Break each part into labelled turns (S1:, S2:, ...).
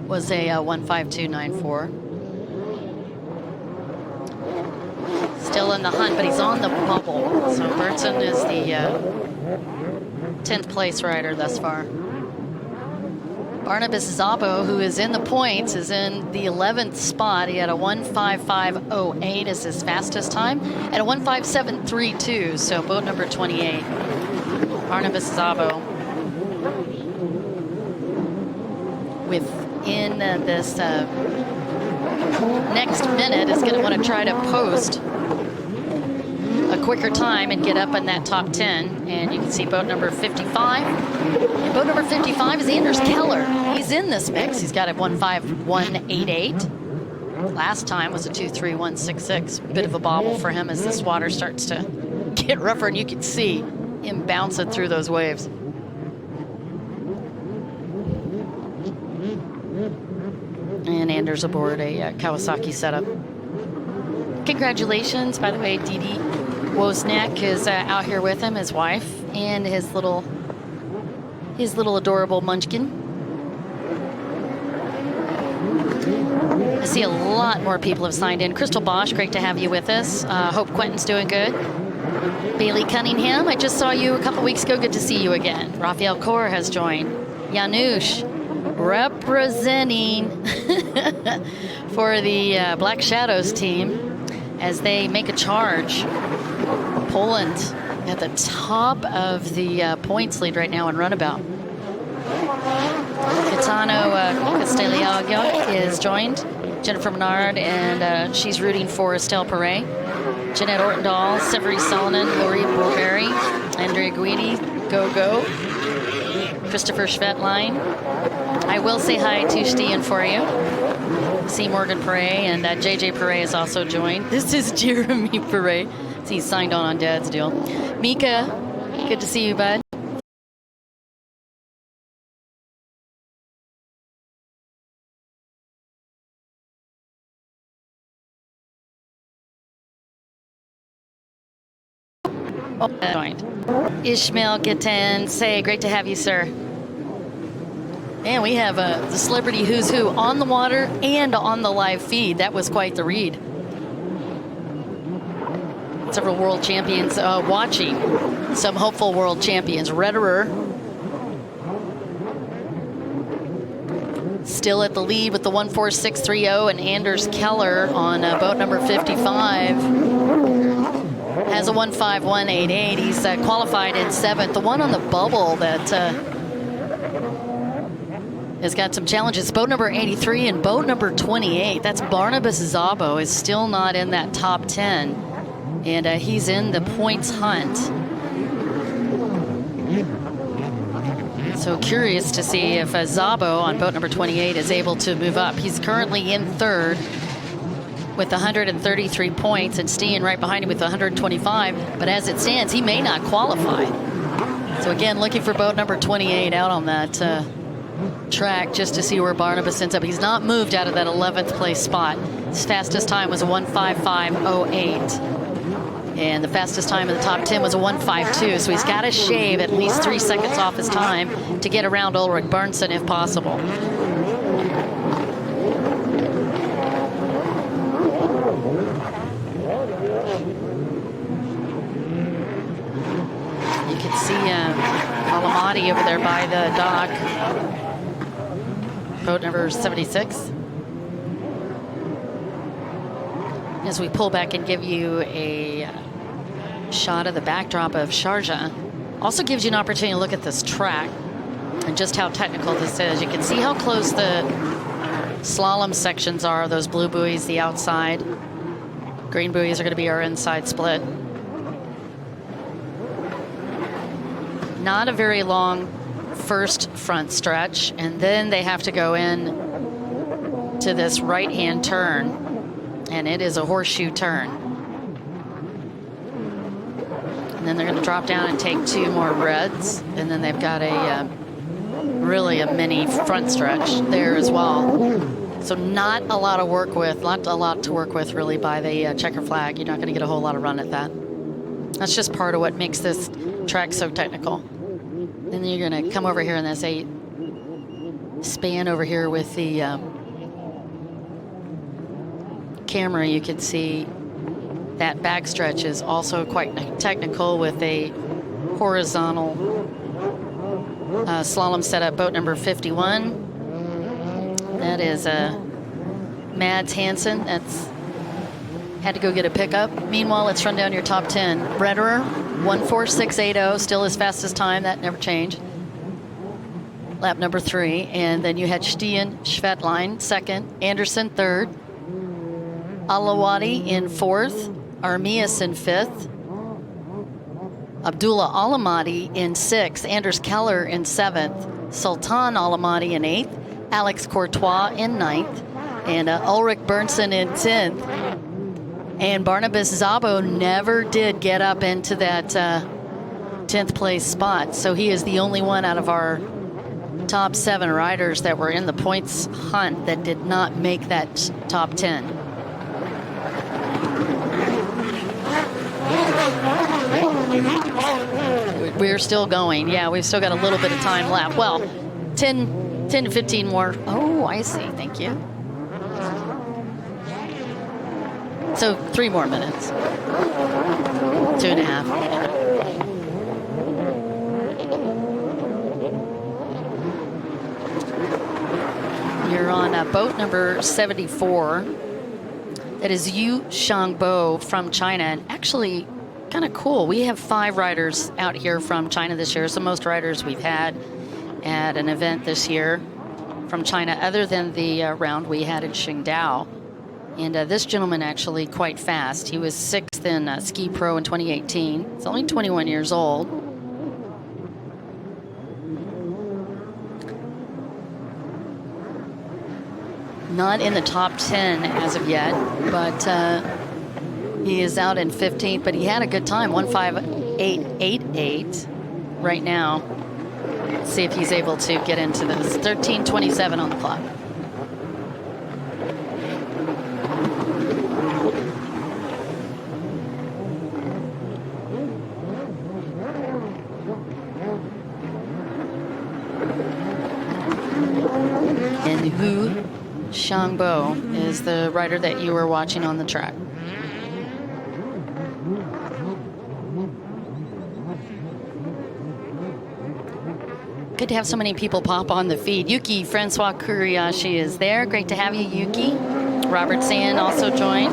S1: was a 152.94. Still in the hunt, but he's on the bubble. So Berntsen is the 10th place rider thus far. Barnabas Zabo, who is in the points, is in the 11th spot. He had a 1:55.08 as his fastest time, and a 1:57.32, so boat number 28. Barnabas Zabo. Within this next minute is going to want to try to post a quicker time and get up in that top 10. And you can see boat number 55. And boat number 55 is Anders Keller. He's in this mix. He's got a 1:51.88. Last time was a 2:31.66. Bit of a bobble for him as this water starts to get rougher, and you can see him bouncing through those waves. And Anders aboard a Kawasaki setup. Congratulations, by the way, Didi Wozniak is out here with him, his wife, and his little adorable munchkin. I see a lot more people have signed in. Crystal Bosch, great to have you with us. Hope Quentin's doing good. Bailey Cunningham, I just saw you a couple weeks ago. Good to see you again. Raphael Kaur has joined. Janusz, representing for the Black Shadows team as they make a charge. Poland at the top of the points lead right now in runabout. Gaetano Castellago is joined. Jennifer Menard, and she's rooting for Estelle Perret. Jeanette Ortendahl, Severy Salonen, Lori Burberry, Andrea Guidi, Go. Christopher Schvetline. I will say hi to Stian for you. C. Morgan Perret, and JJ Perret is also joined. This is Jeremy Perret. He's signed on Dad's deal. Mika, good to see you, bud. Oh, joined. Ishmael Gatan, say, great to have you, sir. And we have the celebrity who's who on the water and on the live feed. That was quite the read. Several world champions watching. Some hopeful world champions. Rederer still at the lead with the 1:46.30, and Anders Keller on boat number 55 has a 1:51.88. He's qualified in 7th. The one on the bubble that has got some challenges. Boat number 83 and boat number 28. That's Barnabas Zabo, is still not in that top 10. And he's in the points hunt. So curious to see if Zabo on boat number 28 is able to move up. He's currently in 3rd with 133 points, and Steen right behind him with 125. But as it stands, he may not qualify. So again, looking for boat number 28 out on that track just to see where Barnabas ends up. He's not moved out of that 11th place spot. His fastest time was a 1:55.08. And the fastest time in the top 10 was a 1:52. So he's got to shave at least 3 seconds off his time to get around Ulrich Berntsen if possible. You can see Alamati over there by the dock. Boat number 76. As we pull back and give you a shot of the backdrop of Sharjah, also gives you an opportunity to look at this track and just how technical this is. You can see how close the slalom sections are, those blue buoys, the outside. Green buoys are going to be our inside split. Not a very long first front stretch, and then they have to go in to this right-hand turn, and it is a horseshoe turn. And then they're going to drop down and take 2 more reds, and then they've got a really a mini front stretch there as well. So not a lot of work with, not a lot to work with really by the checker flag. You're not going to get a whole lot of run at that. That's just part of what makes this track so technical. Then you're going to come over here in this 8. span over here with the camera, you can see that backstretch is also quite technical with a horizontal slalom setup, boat number 51. That is Mads Hansen. That's had to go get a pickup. Meanwhile, let's run down your top 10. Rederer, 146.80, still his fastest time. That never changed. Lap number 3. And then you had Stien Schwetline, second. Anderson, third. Alawadi in fourth. Armias in fifth. Abdullah Alamadi in sixth. Anders Keller in seventh. Sultan Alamadi in eighth. Alex Courtois in ninth. And Ulrich Bernsen in 10th. And Barnabas Szabo never did get up into that 10th place spot. So he is the only one out of our top 7 riders that were in the points hunt that did not make that top 10. We're still going. Yeah, we've still got a little bit of time left. Well, 10 to 15 more. Oh, I see. Thank you. So 3 more minutes. 2.5. You're on boat number 74. That is Yu Shangbo from China. And actually, kind of cool. We have 5 riders out here from China this year. So most riders we've had at an event this year from China, other than the round we had in Qingdao. And this gentleman actually quite fast. He was 6th in Ski Pro in 2018. He's only 21 years old. Not in the top 10 as of yet, but he is out in 15th, but he had a good time, 158.88 right now. Let's see if he's able to get into this. 13:27 on the clock. And Hu Shangbo is the rider that you were watching on the track. Good to have so many people pop on the feed. Yuki Francois Kuriyashi is there. Great to have you, Yuki. Robert Sand also joined.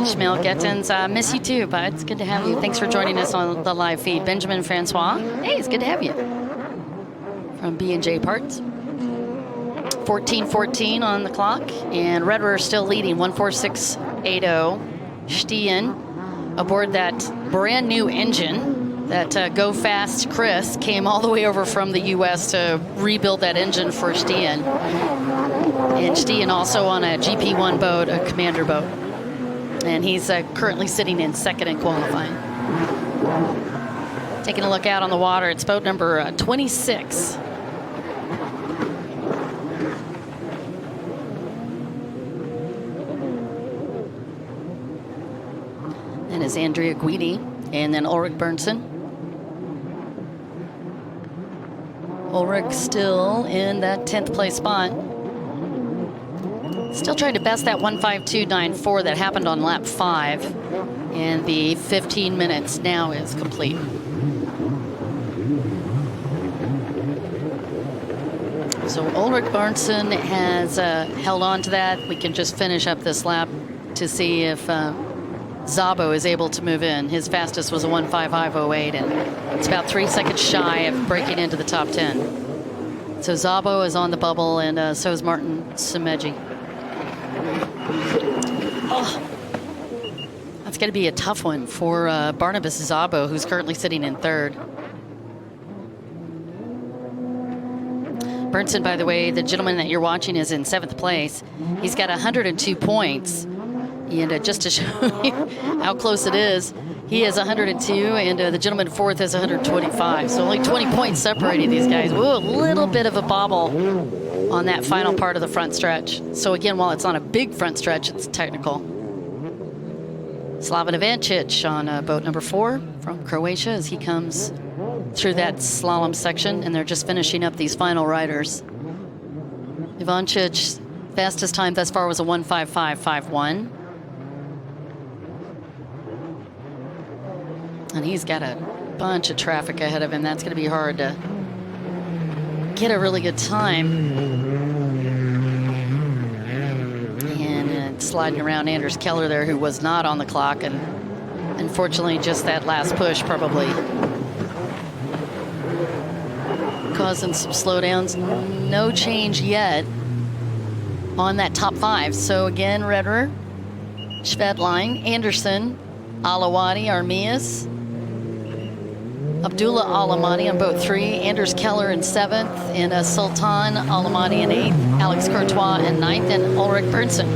S1: Ishmael Gettins, miss you too, bud. It's good to have you. Thanks for joining us on the live feed. Benjamin Francois, hey, it's good to have you. From B&J Parts. 14:14 on the clock, and Rederer still leading, 146.80. Stien aboard that brand new engine. That Go Fast Chris came all the way over from the U.S. to rebuild that engine for Stien. And Stien also on a GP1 boat, a commander boat. And he's currently sitting in 2nd in qualifying. Taking a look out on the water, it's boat number 26. And is Andrea Guidi, and then Ulrich Bernsen. Ulrich still in that 10th place spot. Still trying to best that 152.94 that happened on lap 5. And the 15 minutes now is complete. So Ulrich Bernsen has held on to that. We can just finish up this lap to see if Szabo is able to move in. His fastest was a 155.08, and it's about 3 seconds shy of breaking into the top 10. So Szabo is on the bubble, and so is Martin Semeji. Oh, that's going to be a tough one for Barnabas Szabo, who's currently sitting in 3rd. Bernsen, by the way, the gentleman that you're watching is in 7th place. He's got 102 points. And just to show you how close it is, he has 102, and the gentleman 4th has 125. So only 20 points separating these guys. Ooh, a little bit of a bobble on that final part of the front stretch. So again, while it's not a big front stretch, it's technical. Slaven Ivancic on boat number 4 from Croatia as he comes through that slalom section, and they're just finishing up these final riders. Ivancic's fastest time thus far was a 1:55.51. And he's got a bunch of traffic ahead of him. That's going to be hard to get a really good time. And sliding around Anders Keller there, who was not on the clock. And unfortunately, just that last push probably causing some slowdowns. No change yet on that top 5. So again, Redder, Schvedline, Anderson, Alawadi, Armias, Abdullah Alamadi on boat 3, Anders Keller in 7th, and Sultan Alamadi in 8th, Alex Courtois in 9th, and Ulrich Bernsen.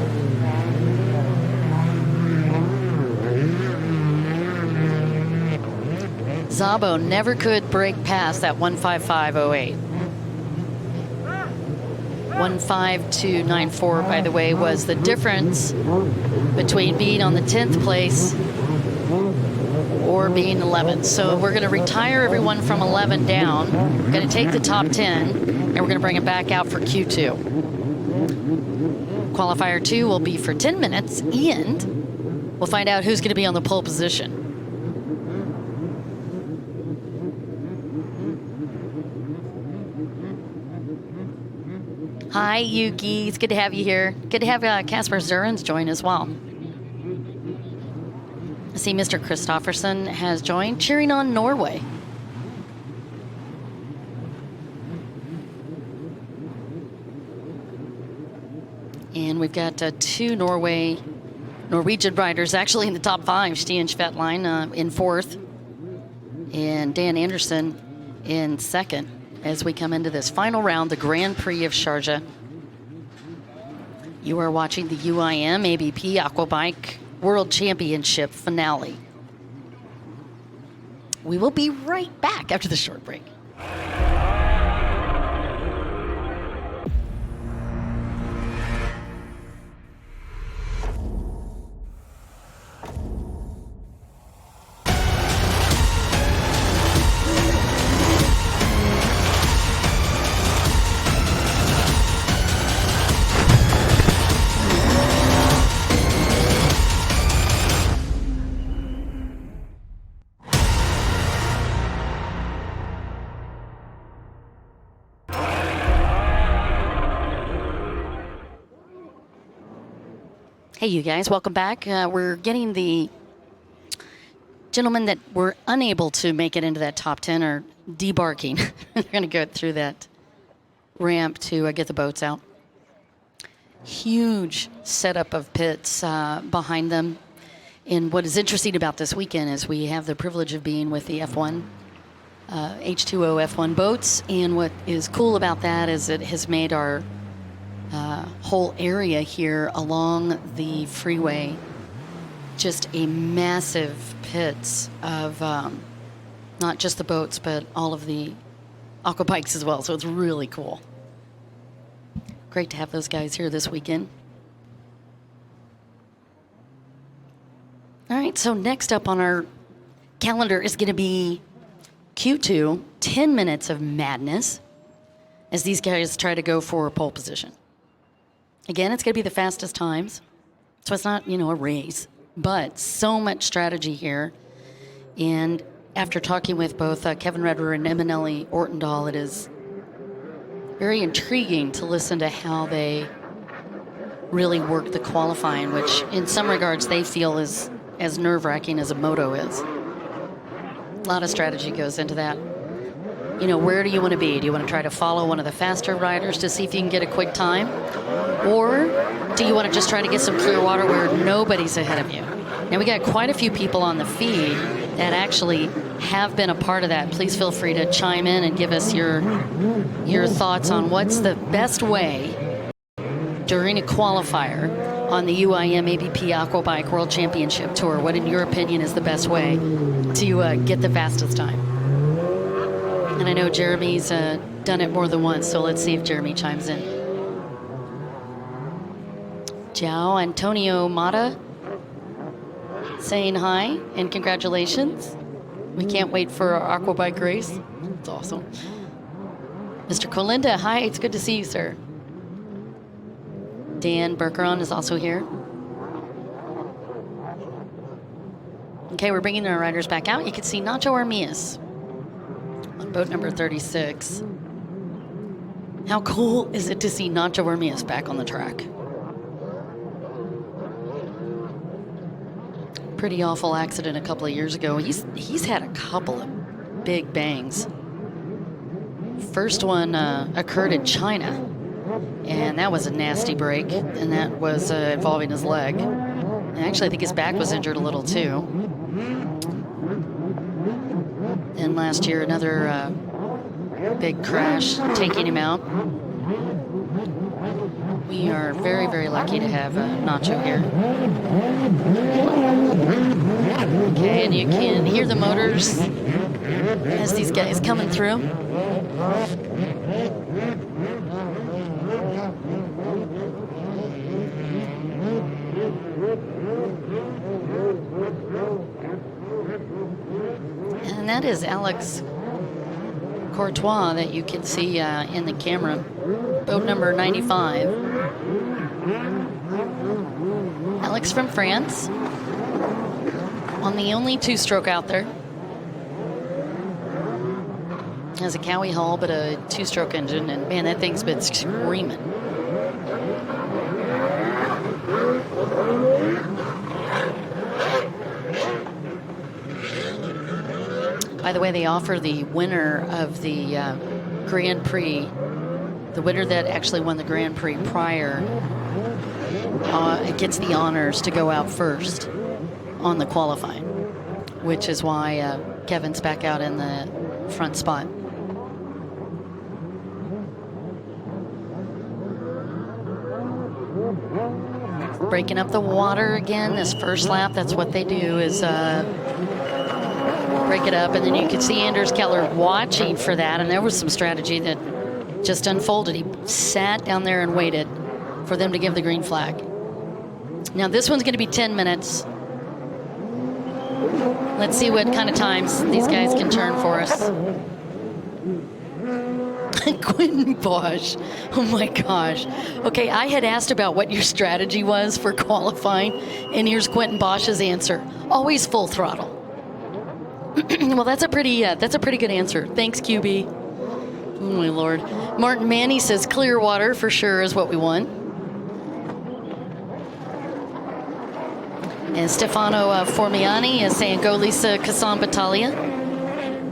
S1: Szabo never could break past that 1:55.08. 1:52.94, by the way, was the difference between being on the 10th place or being 11th. So we're going to retire everyone from 11 down. We're going to take the top 10, and we're going to bring it back out for Q2. Qualifier 2 will be for 10 minutes, and we'll find out who's going to be on the pole position. Hi, Yuki. It's good to have you here. Good to have Casper Zurens join as well. I see Mr. Christofferson has joined, cheering on Norway. And we've got 2 Norwegian riders actually in the top 5. Stian Schvedline in 4th, and Dan Anderson in 2nd. As we come into this final round, the Grand Prix of Sharjah. You are watching the UIM ABP Aquabike World Championship finale. We will be right back after the short break. Hey, you guys, welcome back. We're getting the gentlemen that were unable to make it into that top 10 are debarking. They're going to go through that ramp to get the boats out. Huge setup of pits behind them. And what is interesting about this weekend is we have the privilege of being with the F1, H2O F1 boats. And what is cool about that is it has made our whole area here along the freeway just a massive pits of not just the boats, but all of the aquabikes as well. So it's really cool. Great to have those guys here this weekend. All right, so next up on our calendar is going to be Q2, 10 minutes of madness as these guys try to go for pole position. Again, it's going to be the fastest times, so it's not, a race, but so much strategy here. And after talking with both Kevin Redder and Eminelli Ortendal, it is very intriguing to listen to how they really work the qualifying, which in some regards they feel is as nerve-wracking as a moto is. A lot of strategy goes into that. Where do you want to be? Do you want to try to follow one of the faster riders to see if you can get a quick time? Or do you want to just try to get some clear water where nobody's ahead of you? Now, we got quite a few people on the feed that actually have been a part of that. Please feel free to chime in and give us your thoughts on what's the best way during a qualifier on the UIM ABP Aquabike World Championship Tour. What, in your opinion, is the best way to get the fastest time? And I know Jeremy's done it more than once, so let's see if Jeremy chimes in. João Antonio Mata saying hi and congratulations. We can't wait for our aquabike race. It's awesome. Mr. Colinda, hi, it's good to see you, sir. Dan Bergeron is also here. Okay, we're bringing our riders back out. You can see Nacho Armias on boat number 36. How cool is it to see Nacho Armias back on the track? Pretty awful accident a couple of years ago. He's had a couple of big bangs. First one occurred in China, and that was a nasty break, and that was involving his leg. And actually, I think his back was injured a little too. And last year, another big crash, taking him out. We are very, very lucky to have Nacho here. Okay, and you can hear the motors as these guys coming through. And that is Alex Courtois that you can see in the camera. Boat number 95. Alex from France. On the only two-stroke out there. Has a Cowie hull, but a two-stroke engine. And man, that thing's been screaming. By the way, they offer the winner of the Grand Prix, the winner that actually won the Grand Prix prior, it gets the honors to go out first on the qualifying, which is why Kevin's back out in the front spot. Breaking up the water again, this first lap, that's what they do is break it up, and then you can see Anders Keller watching for that, and there was some strategy that just unfolded. He sat down there and waited for them to give the green flag. Now this one's going to be 10 minutes. Let's see what kind of times these guys can turn for us. Quentin Bosch, oh my gosh. Okay, I had asked about what your strategy was for qualifying, and here's Quentin Bosch's answer. Always full throttle. Well, that's a pretty good answer. Thanks, QB. Oh my Lord. Martin Manny says Clearwater for sure is what we want. And Stefano Formiani is saying go Lisa Kassan Battaglia.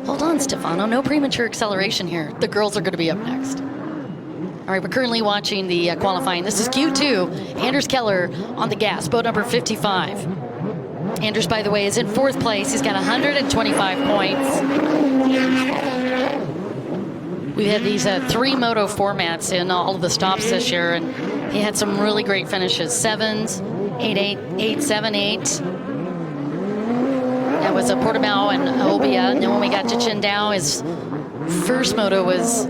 S1: Hold on, Stefano. No premature acceleration here. The girls are going to be up next. All right, we're currently watching the qualifying. This is Q2. Anders Keller on the gas, boat number 55. Anders, by the way, is in 4th place. He's got 125 points. We've had these 3 moto formats in all of the stops this year, and he had some really great finishes. 7s, 8-8, 8-7-8. That was a Portimao and Obia. And then when we got to Qingdao, his first moto was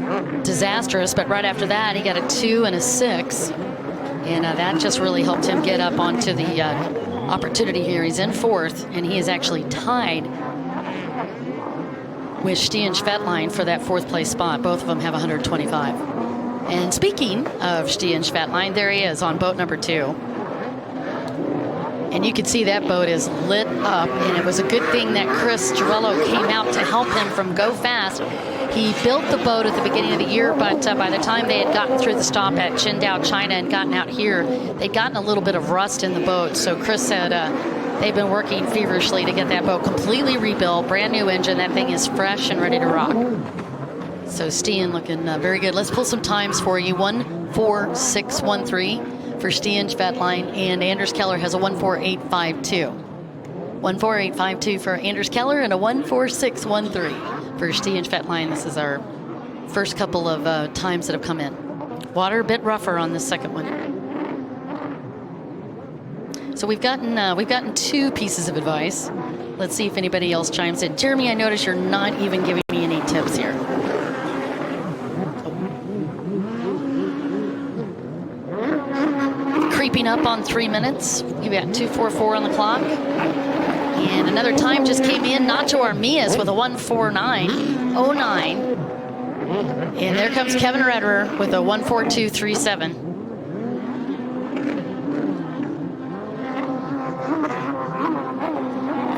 S1: disastrous, but right after that, he got a 2 and a 6. And that just really helped him get up onto the opportunity here. He's in 4th, and he is actually tied with Stian Schvetlein for that 4th place spot. Both of them have 125. And speaking of Stian Schvetlein, there he is on boat number 2. And you can see that boat is lit up, and it was a good thing that Chris Girello came out to help him from Go Fast. He built the boat at the beginning of the year, but by the time they had gotten through the stop at Qingdao, China, and gotten out here, they'd gotten a little bit of rust in the boat. So Chris said they've been working feverishly to get that boat completely rebuilt, brand new engine. That thing is fresh and ready to rock. So Stian looking very good. Let's pull some times for you. 1:46.13 for Stian Schvetlein, and Anders Keller has a 1:48.52. 1:48.52 for Anders Keller and a 1:46.13 for Stian Schvetlein. This is our first couple of times that have come in. Water a bit rougher on this second one. So we've gotten 2 pieces of advice. Let's see if anybody else chimes in. Jeremy, I notice you're not even giving me any tips here. Creeping up on 3 minutes. You've got 2:44 on the clock. And another time just came in. Nacho Armias with a 1:49.09. And there comes Kevin Redder with a 1:42.37.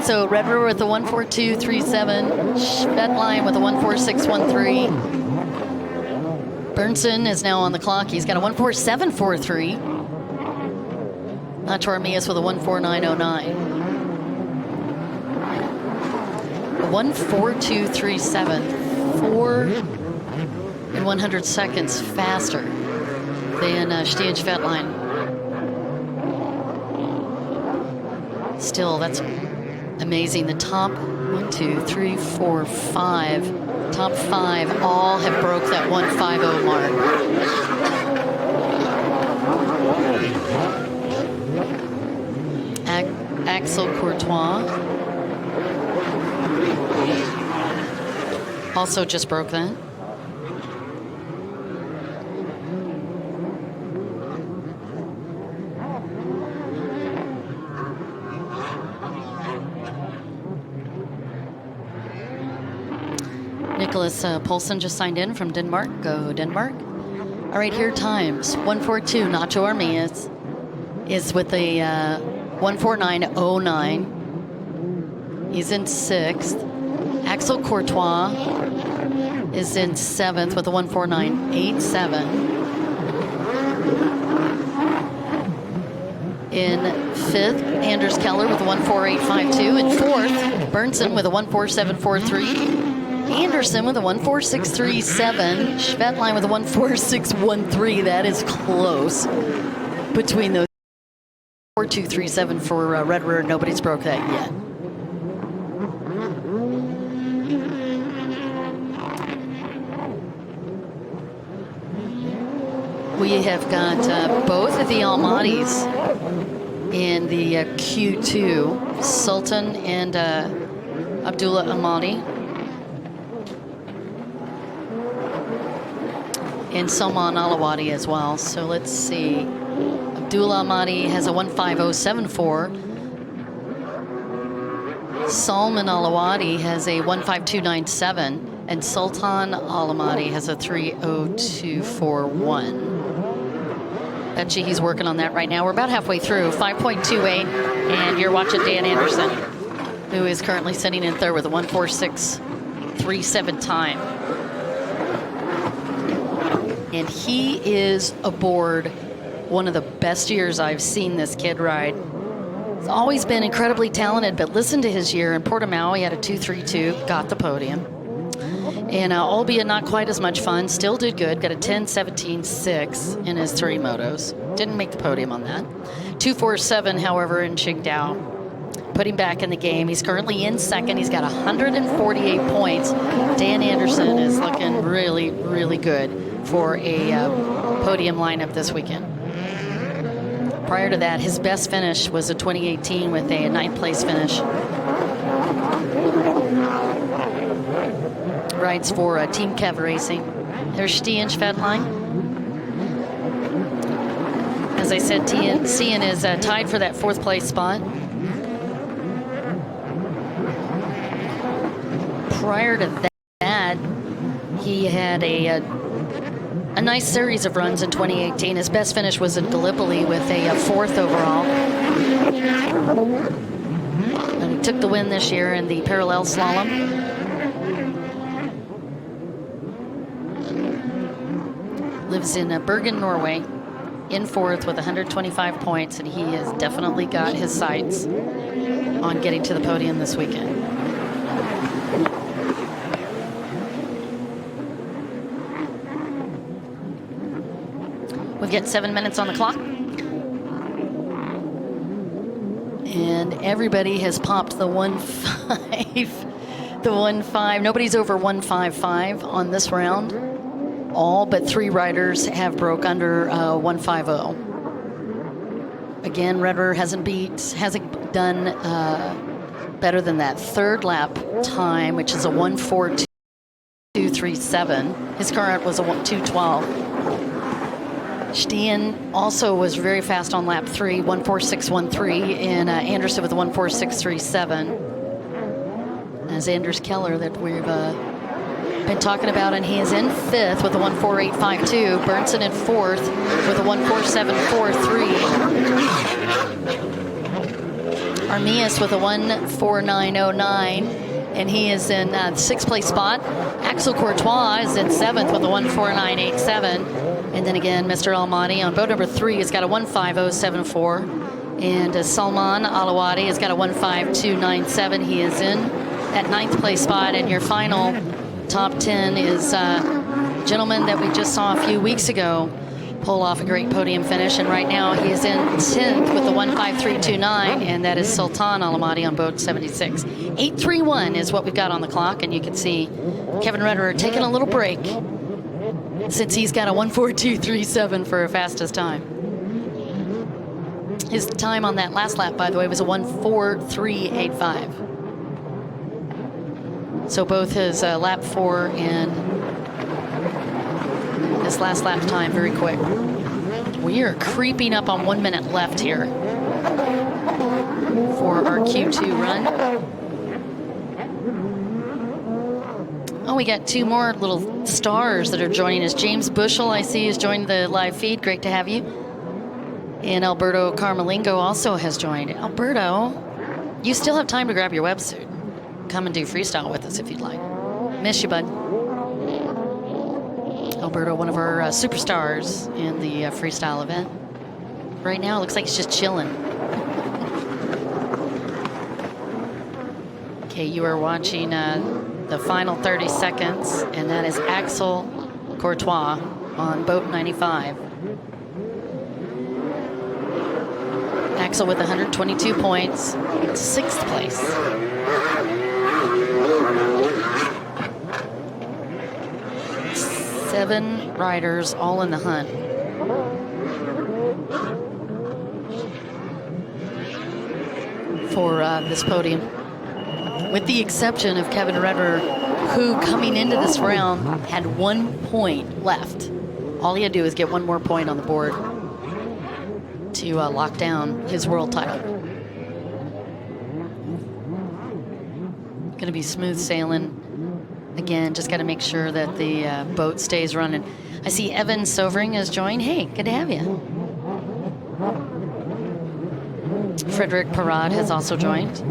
S1: So Red River with a 142.37, Schvedline with a 146.13. Bernson is now on the clock. He's got a 147.43. Nacho Armias with a 149.09. 142.37, 4 seconds faster than Stian Schvedline. Still, that's amazing. The top 1, 2, 3, 4, 5, top 5 all have broke that 150 mark. Axel Courtois also just broke that. Nicholas Poulsen just signed in from Denmark. Go Denmark. All right, here times. 142, Nacho Armias is with a 149.09. He's in 6th. Axel Courtois is in 7th with a 149.87. In 5th, Anders Keller with a 148.52. In 4th, Bernson with a 147.43. Anderson with a 146.37. Schvedline with a 146.13. That is close between those. 42.37 for Red River. Nobody's broke that yet. We have got both of the Almaties in the Q2, Sultan and Abdullah Almati. And Salman Alawadi as well. So let's see. Abdullah Almati has a 150.74. Salman Alawadi has a 152.97. And Sultan Almati has a 302.41. Bet you he's working on that right now. We're about halfway through, 5.28, and you're watching Dan Anderson, who is currently sitting in third with a 146.37 time. And he is aboard one of the best years I've seen this kid ride. He's always been incredibly talented, but listen to his year. In Portimao, he had a 2.32, got the podium. And albeit not quite as much fun, still did good. Got a 10.17.6 in his 3 motos. Didn't make the podium on that. 2.47, however, in Qingdao. Put him back in the game. He's currently in 2nd. He's got 148 points. Dan Anderson is looking really, really good for a podium lineup this weekend. Prior to that, his best finish was a 2018 with a 9th place finish. Rides for Team Kev Racing. There's Stian Schvedline. As I said, Stian is tied for that 4th place spot. Prior to that, he had a nice series of runs in 2018. His best finish was in Gallipoli with a 4th overall. And he took the win this year in the parallel slalom. Lives in Bergen, Norway, in 4th with 125 points, and he has definitely got his sights on getting to the podium this weekend. We've got 7 minutes on the clock. And everybody has popped the 1.5, the 1.5. Nobody's over 1.55 on this round. All but 3 riders have broke under 150. Again, Red River hasn't done better than that 3rd lap time, which is a 142.37. His current was a 212. Stian also was very fast on lap 3, 146.13, and Anderson with a 146.37. As Anders Keller that we've been talking about, and he is in 5th with a 148.52. Bernson in 4th with a 147.43. Armias with a 1:49.09, and he is in the 6th place spot. Axel Courtois is in 7th with a 1:49.87. And then again, Mr. Almani on boat number 3 has got a 1:50.74. And Salman Alawadi has got a 1:52.97. He is in that 9th place spot. And your final top 10 is a gentleman that we just saw a few weeks ago pull off a great podium finish, and right now he is in 10th with the 1:53.29, and that is Sultan Alamadi on boat 76. 8:31 is what we've got on the clock, and you can see Kevin Rederer taking a little break since he's got a 1:42.37 for a fastest time. His time on that last lap, by the way, was a 1:43.85. So both his lap 4 and his last lap time very quick. We are creeping up on 1 minute left here for our Q2 run. Oh, we got 2 more little stars that are joining us. James Bushell, I see, has joined the live feed. Great to have you. And Alberto Carmelingo also has joined. Alberto, you still have time to grab your wetsuit. Come and do freestyle with us if you'd like. Miss you, bud. Alberto, one of our superstars in the freestyle event. Right now, it looks like he's just chilling. Okay, you are watching the final 30 seconds, and that is Axel Courtois on boat 95. Axel with 122 points, 6th place. Seven riders all in the hunt. For this podium. With the exception of Kevin Rederer, who coming into this round had 1 point left. All he had to do is get 1 more point on the board to lock down his world title. Gonna be smooth sailing. Again, just got to make sure that the boat stays running. I see Evan Sovering has joined. Hey, good to have you. Frederick Parad has also joined.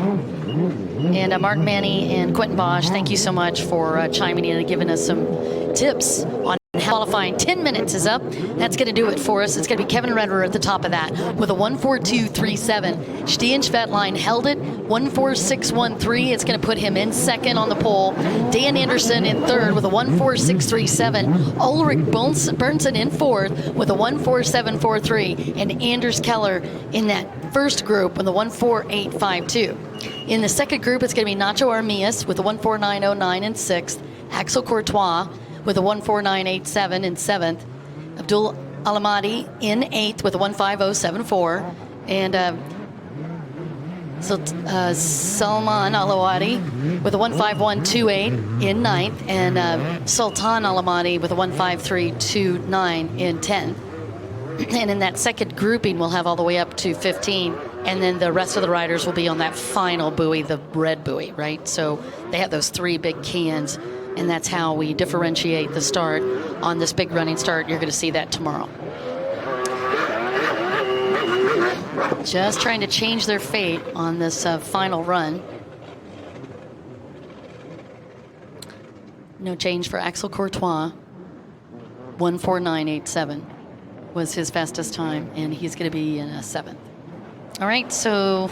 S1: And Mark Manny and Quentin Bosch, thank you so much for chiming in and giving us some tips on qualifying. 10 minutes is up. That's going to do it for us. It's going to be Kevin Rederer at the top of that with a 1:42.37. Stian Schvettlein held it, 1:46.13. It's going to put him in 2nd on the pole. Dan Anderson in 3rd with a 1:46.37. Ulrich Bernsen in 4th with a 1:47.43. And Anders Keller in that first group with a 1:48.52. In the second group, it's going to be Nacho Armias with a 1:49.09 in 6th. Axel Courtois with a 1:49.87 in 7th. Abdul Alamadi in 8th with a 1:50.74. And Salman Alawadi with a 1:51.28 in 9th. And Sultan Alamadi with a 1:53.29 in 10th. And in that second grouping, we'll have all the way up to 15. And then the rest of the riders will be on that final buoy, the red buoy, right? So they have those 3 big cans. And that's how we differentiate the start on this big running start. You're going to see that tomorrow. Just trying to change their fate on this final run. No change for Axel Courtois. 1:49.87 was his fastest time, and he's going to be in 7th. All right, so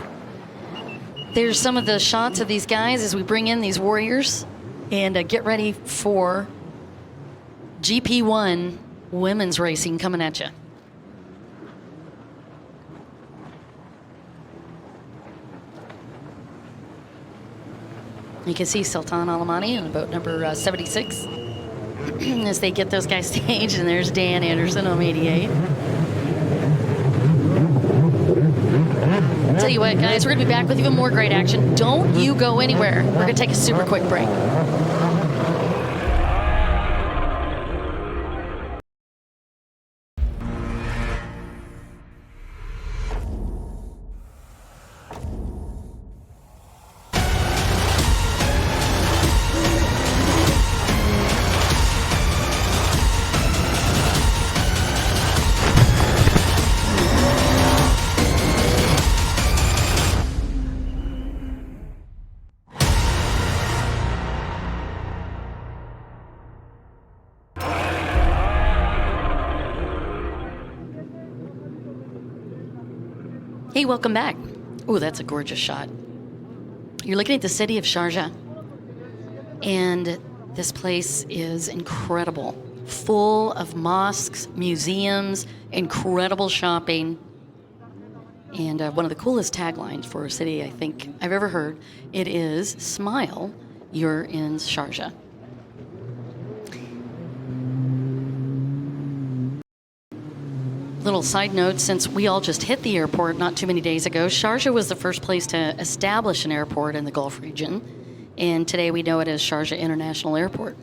S1: there's some of the shots of these guys as we bring in these warriors. And get ready for GP1 women's racing coming at you. You can see Sultan Alamani on boat number 76 as they get those guys staged. And there's Dan Anderson on 88. Tell you what, guys, we're going to be back with even more great action. Don't you go anywhere. We're going to take a super quick break. Hey, welcome back. Oh, that's a gorgeous shot. You're looking at the city of Sharjah, and this place is incredible. Full of mosques, museums, incredible shopping, and one of the coolest taglines for a city I think I've ever heard. It is, "Smile, you're in Sharjah." Little side note, since we all just hit the airport not too many days ago, Sharjah was the first place to establish an airport in the Gulf region, and today we know it as Sharjah International Airport.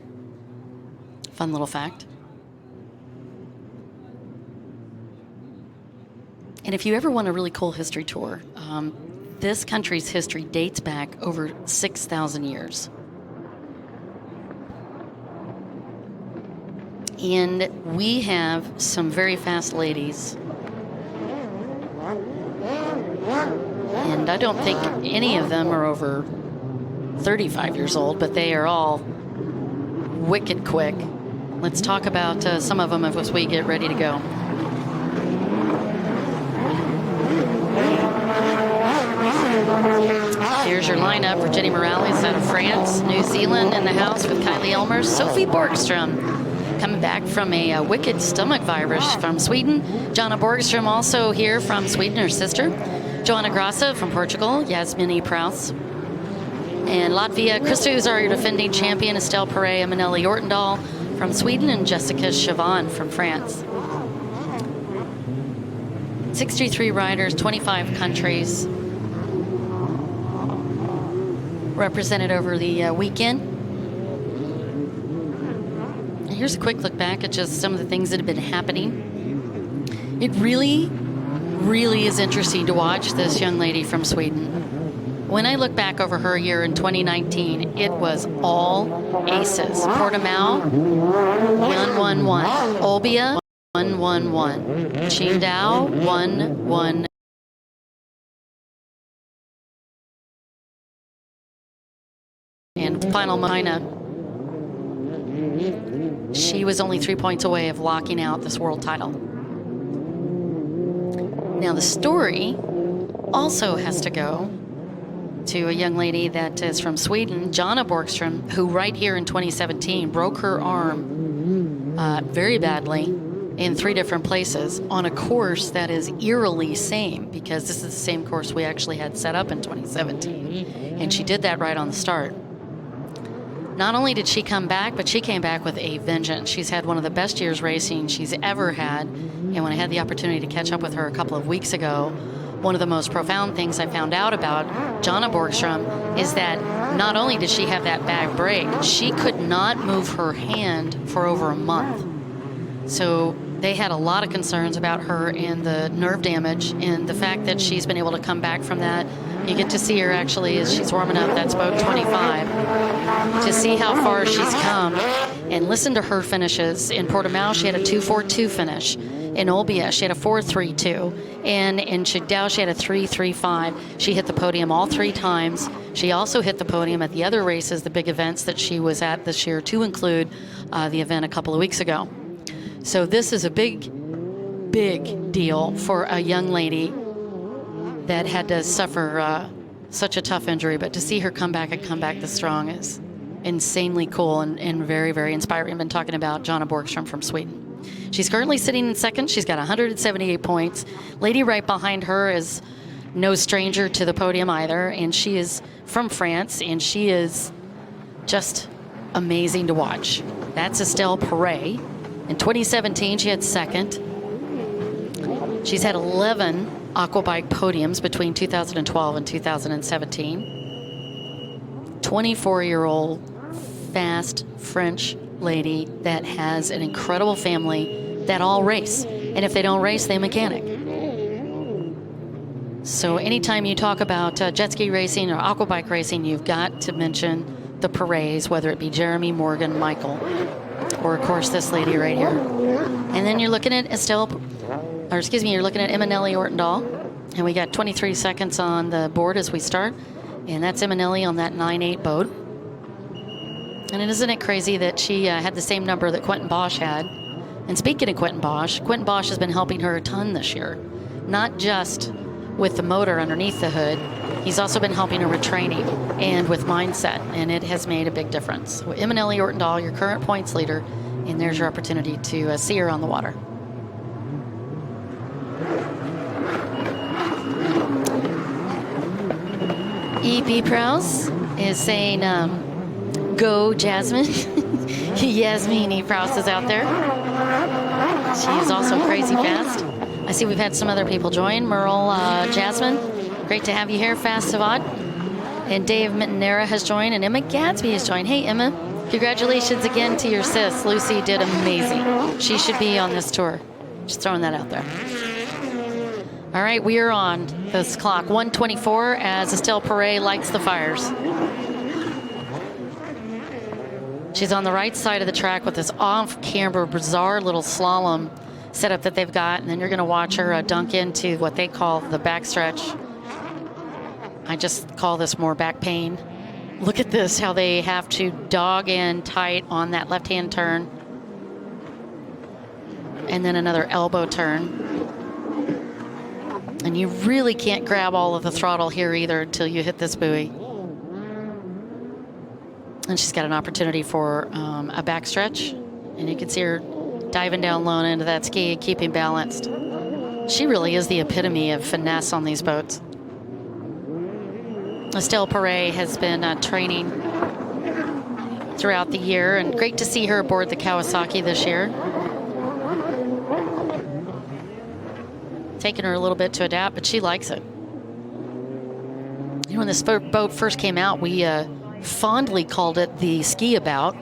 S1: Fun little fact. And if you ever want a really cool history tour, this country's history dates back over 6,000 years. And we have some very fast ladies. And I don't think any of them are over 35 years old, but they are all wicked quick. Let's talk about some of them as we get ready to go. Here's your lineup for Jenny Morales out of France, New Zealand in the house with Kylie Elmer, Sophie Borgström coming back from a wicked stomach virus from Sweden. Jana Borgström also here from Sweden, her sister. Joanna Grassa from Portugal, Yasmini Prouse. And Latvia, Krista Uzar, your defending champion, Estelle Perret, Eminelli Ortendal from Sweden, and Jessica Chavan from France. 63 riders, 25 countries represented over the weekend. And here's a quick look back at just some of the things that have been happening. It really, really is interesting to watch this young lady from Sweden. When I look back over her year in 2019, it was all aces. Portimao, 1-1-1. Olbia, 1-1-1. Qingdao, 1-1. And final China. She was only 3 points away of locking out this world title. Now the story also has to go to a young lady that is from Sweden, Jana Borgström, who right here in 2017 broke her arm very badly in 3 different places on a course that is eerily same, because this is the same course we actually had set up in 2017. And she did that right on the start. Not only did she come back, but she came back with a vengeance. She's had one of the best years racing she's ever had. And when I had the opportunity to catch up with her a couple of weeks ago, one of the most profound things I found out about Jana Borgström is that not only did she have that bad break, she could not move her hand for over a month. So they had a lot of concerns about her and the nerve damage, and the fact that she's been able to come back from that. You get to see her actually as she's warming up. That's boat 25. To see how far she's come and listen to her finishes. In Portimao, she had a 2.42 finish. In Olbia, she had a 4.32. And in Qingdao, she had a 3.35. She hit the podium all 3 times. She also hit the podium at the other races, the big events that she was at this year, to include the event a couple of weeks ago. So this is a big, big deal for a young lady that had to suffer such a tough injury. But to see her come back and come back this strong is insanely cool and very, very inspiring. I've been talking about Jana Borgström from Sweden. She's currently sitting in second. She's got 178 points. Lady right behind her is no stranger to the podium either, and she is from France, and she is just amazing to watch. That's Estelle Perret. In 2017, she had second. She's had 11 Aquabike podiums between 2012 and 2017. 24-year-old fast French lady that has an incredible family that all race. And if they don't race, they mechanic. So anytime you talk about jet ski racing or aquabike racing, you've got to mention the Perrets, whether it be Jeremy, Morgan, Michael, or of course this lady right here. And then you're looking at you're looking at Eminelli Ortendal, and we got 23 seconds on the board as we start, and that's Eminelli on that 9.8 boat. And isn't it crazy that she had the same number that Quentin Bosch had? And speaking of Quentin Bosch has been helping her a ton this year, not just with the motor underneath the hood. He's also been helping her with training and with mindset, and it has made a big difference. So Eminelli Ortendahl, your current points leader, and there's your opportunity to see her on the water. E.B. Prowse is saying, go, Jasmine. Yasmin E. Prowse is out there. She is also crazy fast. I see we've had some other people join. Merle Jasmine, great to have you here. Fast Savat. And Dave Mittenera has joined, and Emma Gadsby has joined. Hey, Emma, congratulations again to your sis. Lucy did amazing. She should be on this tour. Just throwing that out there. All right, we are on this clock, 1:24, as Estelle Perret lights the fires. She's on the right side of the track with this off-camber, bizarre little slalom setup that they've got, and then you're going to watch her dunk into what they call the backstretch. I just call this more back pain. Look at this, how they have to dog in tight on that left-hand turn. And then another elbow turn. And you really can't grab all of the throttle here either until you hit this buoy. And she's got an opportunity for a backstretch. And you can see her diving down low into that ski, keeping balanced. She really is the epitome of finesse on these boats. Estelle Perret has been training throughout the year, and great to see her aboard the Kawasaki this year. Taking her a little bit to adapt, but she likes it. You know, when this boat first came out, we fondly called it the ski about,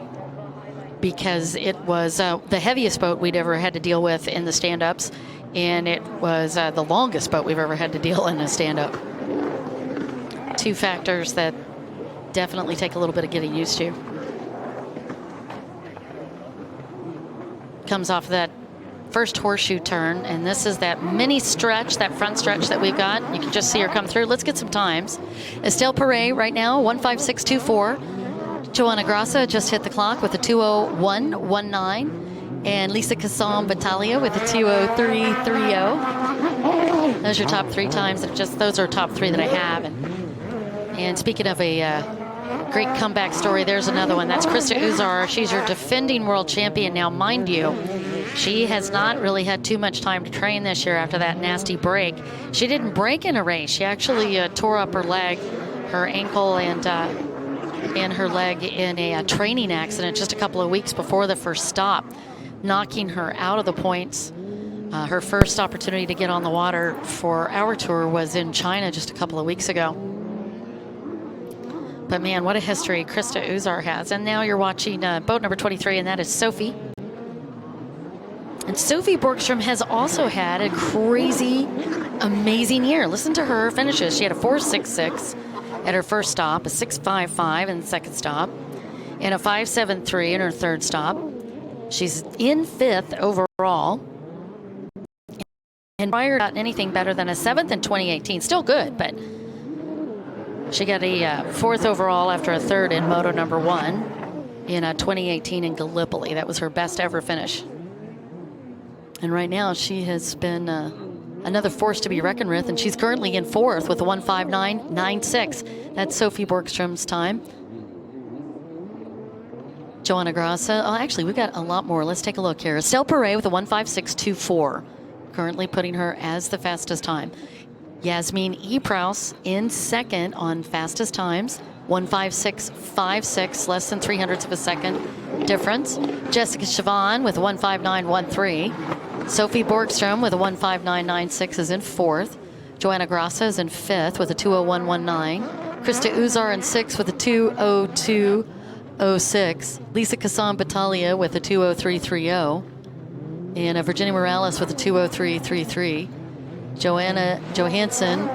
S1: because it was the heaviest boat we'd ever had to deal with in the stand-ups, and it was the longest boat we've ever had to deal in a stand-up. Two factors that definitely take a little bit of getting used to. Comes off that first horseshoe turn, and this is that mini stretch, that front stretch that we've got. You can just see her come through. Let's get some times. Estelle Perret right now, 1:56.24. Joanna Grassa just hit the clock with a 2:01.19, and Lisa Casson Battaglia with a 2:03.30. Those are your top three times. Those are top three that I have. And speaking of a great comeback story, there's another one. That's Krista Uzar. She's your defending world champion now, mind you. She has not really had too much time to train this year after that nasty break. She didn't break in a race. She actually tore up her leg, her ankle, and her leg in a training accident just a couple of weeks before the first stop, knocking her out of the points. Her first opportunity to get on the water for our tour was in China just a couple of weeks ago. But man, what a history Krista Uzar has. And now you're watching boat number 23, and that is Sophie. And Sophie Borgstrom has also had a crazy, amazing year. Listen to her finishes. She had a 4.66 at her first stop, a 6.55 in the second stop, and a 5.73 in her third stop. She's in fifth overall. And prior not anything better than a 7th in 2018. Still good, but she got a fourth overall after a third in moto number 1 in 2018 in Gallipoli. That was her best ever finish. And right now she has been another force to be reckoned with, and she's currently in fourth with a 1:59.96. That's Sophie Borgstrom's time. Joanna Grassa. Oh, actually, we've got a lot more. Let's take a look here. Estelle Perret with a 1:56.24, currently putting her as the fastest time. Yasmin E. Prowse in second on fastest times, 1:56.56, less than 300ths of a second difference. Jessica Chavon with a 1:59.13. Sophie Borgstrom with a 1:59.96 is in fourth. Joanna Grassa is in fifth with a 2:01.19. Krista Uzar in sixth with a 2:02.06. Lisa Casson Battaglia with a 2:03.30. And Virginia Morales with a 2:03.33. Janina Johansson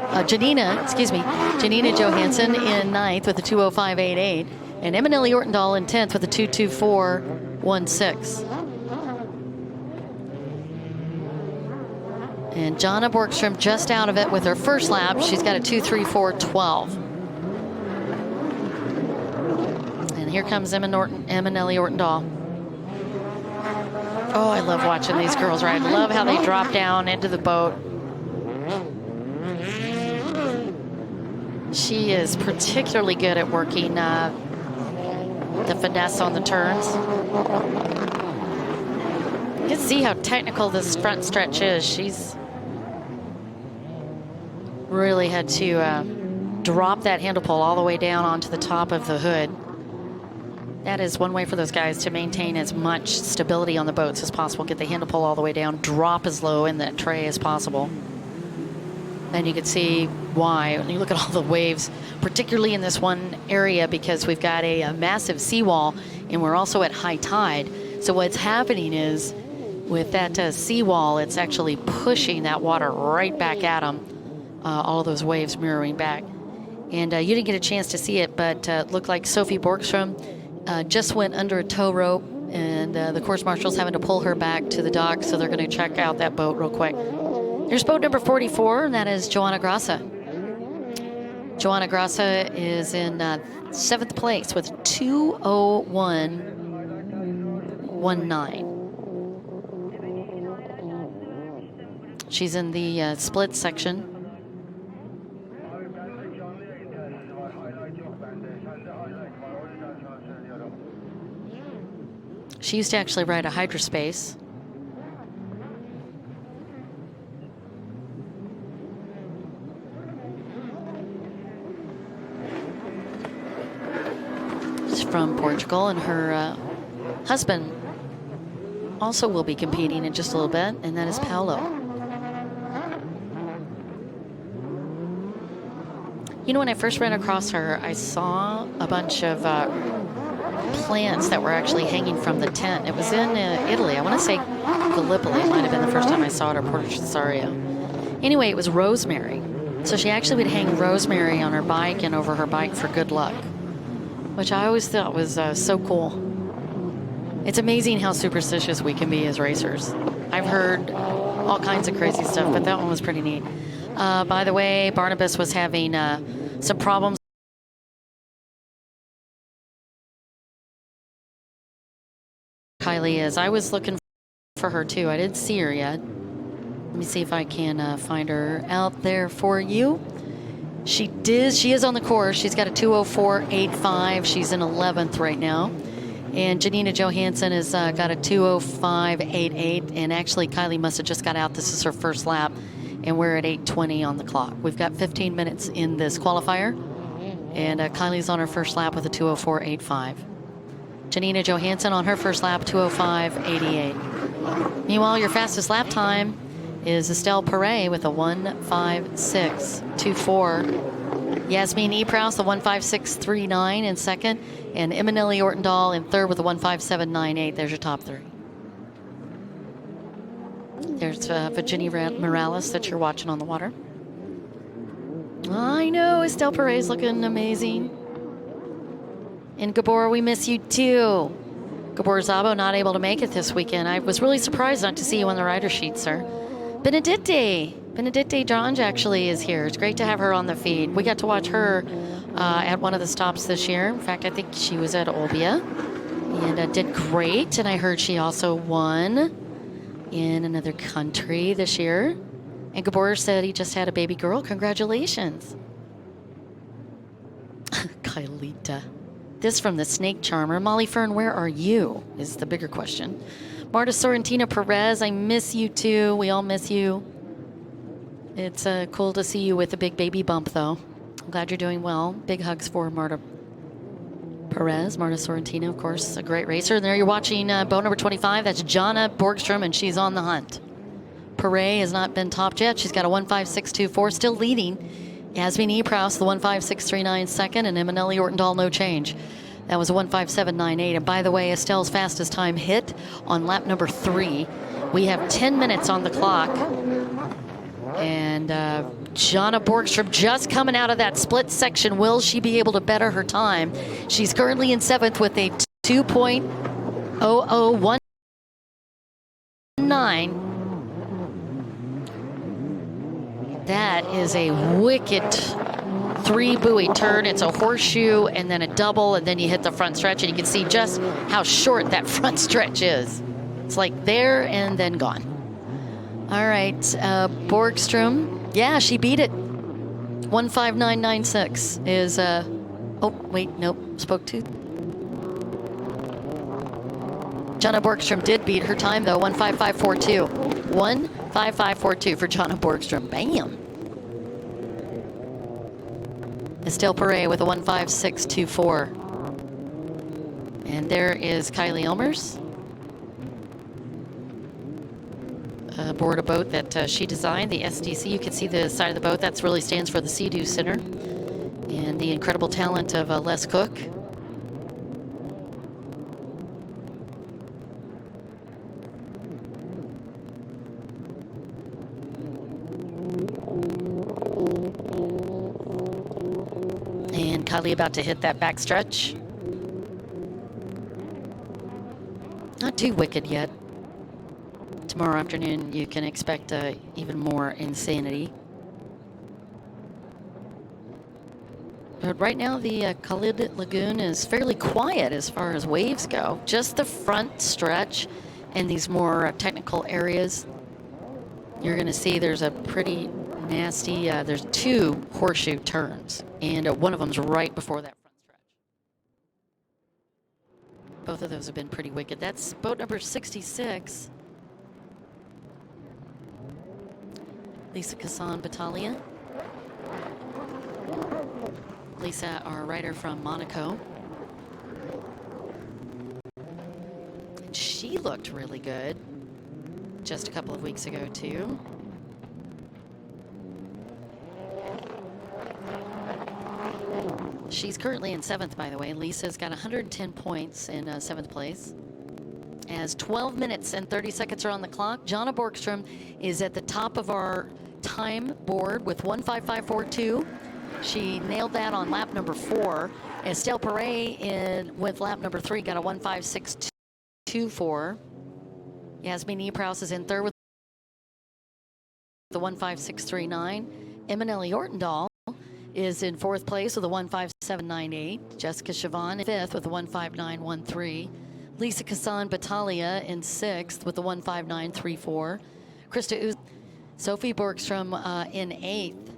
S1: in ninth with a 2:05.88. And Eminelli Ortendahl in 10th with a 2:24.16. And Jonna Borgstrom just out of it with her first lap. She's got a 2:34.12. And here comes Eminelli Ortendahl. Oh, I love watching these girls ride. I love how they drop down into the boat. She is particularly good at working the finesse on the turns. You can see how technical this front stretch is. She's really had to drop that handle pole all the way down onto the top of the hood. That is one way for those guys to maintain as much stability on the boats as possible. Get the handle pole all the way down, drop as low in that tray as possible. And you can see why when you look at all the waves, particularly in this one area, because we've got a massive seawall and we're also at high tide. So what's happening is with that seawall, it's actually pushing that water right back at them. All of those waves mirroring back. And you didn't get a chance to see it, but it looked like Sophie Borgstrom just went under a tow rope, and the course marshal's having to pull her back to the dock, so they're going to check out that boat real quick. Here's boat number 44, and that is Joanna Grassa. Joanna Grassa is in 7th place with 2:01.19. She's in the split section. She used to actually ride a hydrospace. She's from Portugal, and her husband also will be competing in just a little bit, and that is Paolo. You know, when I first ran across her, I saw a bunch of plants that were actually hanging from the tent. It was in Italy. I want to say Gallipoli. It might have been the first time I saw it, or Porto Cesario. Anyway, it was rosemary. So she actually would hang rosemary on her bike and over her bike for good luck, which I always thought was so cool. It's amazing how superstitious we can be as racers. I've heard all kinds of crazy stuff, but that one was pretty neat. By the way, Barnabas was having some problems. Kylie is. I was looking for her too. I didn't see her yet. Let me see if I can find her out there for you. She is on the course. She's got a 2:04.85. She's in 11th right now. And Janina Johansson has got a 2:05.88. And actually, Kylie must have just got out. This is her first lap. And we're at 8:20 on the clock. We've got 15 minutes in this qualifier. And Kylie's on her first lap with a 2:04.85. Janina Johansson on her first lap, 2:05.88. Meanwhile, your fastest lap time is Estelle Perret with a 1:56.24. Yasmin Epraus, the 1:56.39 in second. And Eminelli Ortendahl in third with a 1:57.98. There's your top three. There's Virginia Morales that you're watching on the water. I know, Estelle Perret's looking amazing. And Gabor, we miss you too. Gabor Szabo not able to make it this weekend. I was really surprised not to see you on the rider sheet, sir. Benedicte Janj actually is here. It's great to have her on the feed. We got to watch her at one of the stops this year. In fact, I think she was at Olbia and did great. And I heard she also won in another country this year. And Gabor said he just had a baby girl. Congratulations. Kylita. This from the Snake Charmer. Molly Fern, where are you? Is the bigger question. Marta Sorrentina Perez, I miss you too. We all miss you. It's cool to see you with a big baby bump, though. I'm glad you're doing well. Big hugs for Marta Perez. Marta Sorrentina, of course, a great racer. And there you're watching boat number 25. That's Jana Borgstrom, and she's on the hunt. Perret has not been topped yet. She's got a 1:56.24, still leading. Yasmin Epraus, the 1:56.39 second, and Eminelli Ortendahl, no change. That was a 1:57.98. And by the way, Estelle's fastest time hit on lap number 3. We have 10 minutes on the clock. And Jana Borgstrom just coming out of that split section. Will she be able to better her time? She's currently in 7th with a 2:00.19. That is a wicked 3-buoy turn. It's a horseshoe and then a double, and then you hit the front stretch, and you can see just how short that front stretch is. It's like there and then gone. All right, Borgstrom. Yeah, she beat it. 15996 is, oh, wait, nope, spoke to. Jonna Borgstrom did beat her time, though, 15542. 15542 for Jonna Borgstrom. Bam! Estelle Perret with a 15624. And there is Kylie Elmers aboard a boat that she designed, the SDC. You can see the side of the boat. That really stands for the Sea-Doo Center. And the incredible talent of Les Cook. And Kylie about to hit that back stretch. Not too wicked yet. Tomorrow afternoon, you can expect even more insanity. But right now, the Khalid Lagoon is fairly quiet as far as waves go. Just the front stretch and these more technical areas. You're going to see there's a pretty nasty, there's 2 horseshoe turns, and one of them's right before that front stretch. Both of those have been pretty wicked. That's boat number 66. Lisa Kassan Battaglia. Lisa, our rider from Monaco. And she looked really good just a couple of weeks ago, too. She's currently in 7th, by the way. Lisa's got 110 points in 7th place. As 12 minutes and 30 seconds are on the clock, Jonna Borgstrom is at the top of our time board with 15542. She nailed that on lap number 4. Estelle Perret with lap number 3 got a 15624. Yasmin Niepraus is in 3rd with the 15639. Eminelli Ortendahl is in 4th place with a 15798. Jessica Chavon in 5th with a 15913. Lisa Kassan Battaglia in 6th with the 15934. Krista Sophie Borgstrom in 8th,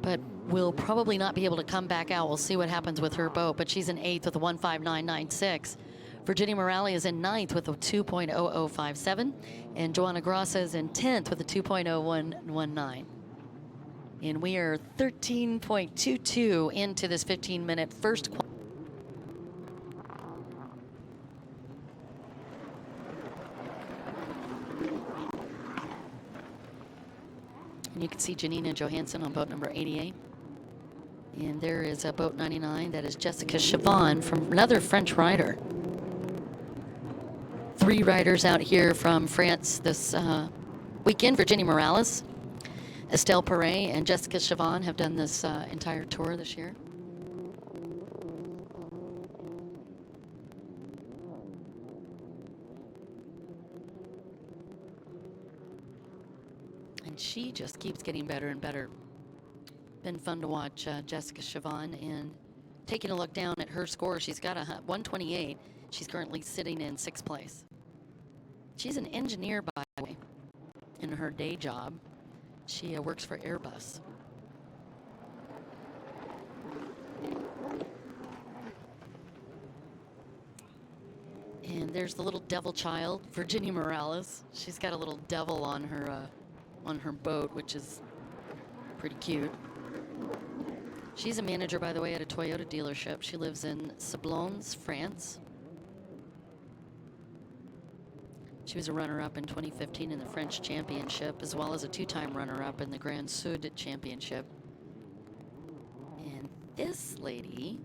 S1: but will probably not be able to come back out. We'll see what happens with her boat, but she's in 8th with a 15996. Virginia Morale is in 9th with a 2.0057, and Joanna Grassa is in 10th with a 2.0119. And we are 13.22 into this 15-minute first qualifying. And you can see Janina Johansson on boat number 88. And there is a boat 99. That is Jessica Chavon from another French rider. 3 riders out here from France this weekend. Virginia Morales, Estelle Perret, and Jessica Chavon have done this entire tour this year. And she just keeps getting better and better. Been fun to watch Jessica Chavon, and taking a look down at her score, she's got a 128. She's currently sitting in 6th place. She's an engineer, by the way, in her day job. She works for Airbus. And there's the little devil child, Virginia Morales. She's got a little devil on her boat, which is pretty cute. She's a manager, by the way, at a Toyota dealership. She lives in Sablons, France. She was a runner-up in 2015 in the French Championship, as well as a 2-time runner-up in the Grand Sud Championship. And this lady,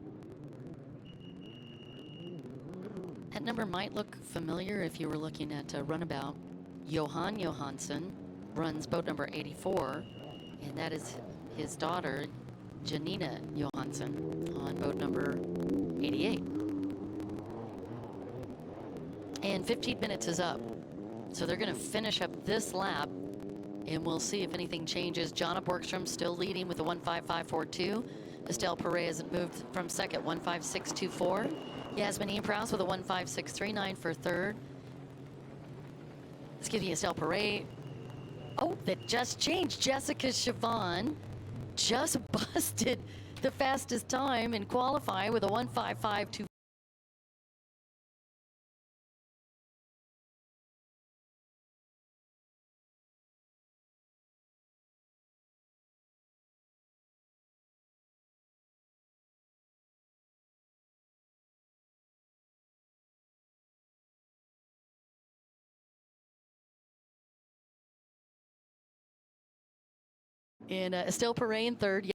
S1: that number might look familiar if you were looking at Runabout. Johan Johansson runs boat number 84, and that is his daughter, Janina Johansson, on boat number 88. And 15 minutes is up. So they're going to finish up this lap, and we'll see if anything changes. Jonna Borgstrom still leading with a 15542. Estelle Perret has moved from 2nd, 15624. Yasmin Niepraus with a 15639 for 3rd. Excuse me, Estelle Perret. Oh, that just changed. Jessica Chavon just busted the fastest time in qualifying with a 1:55.2. In Estelle Perret in third.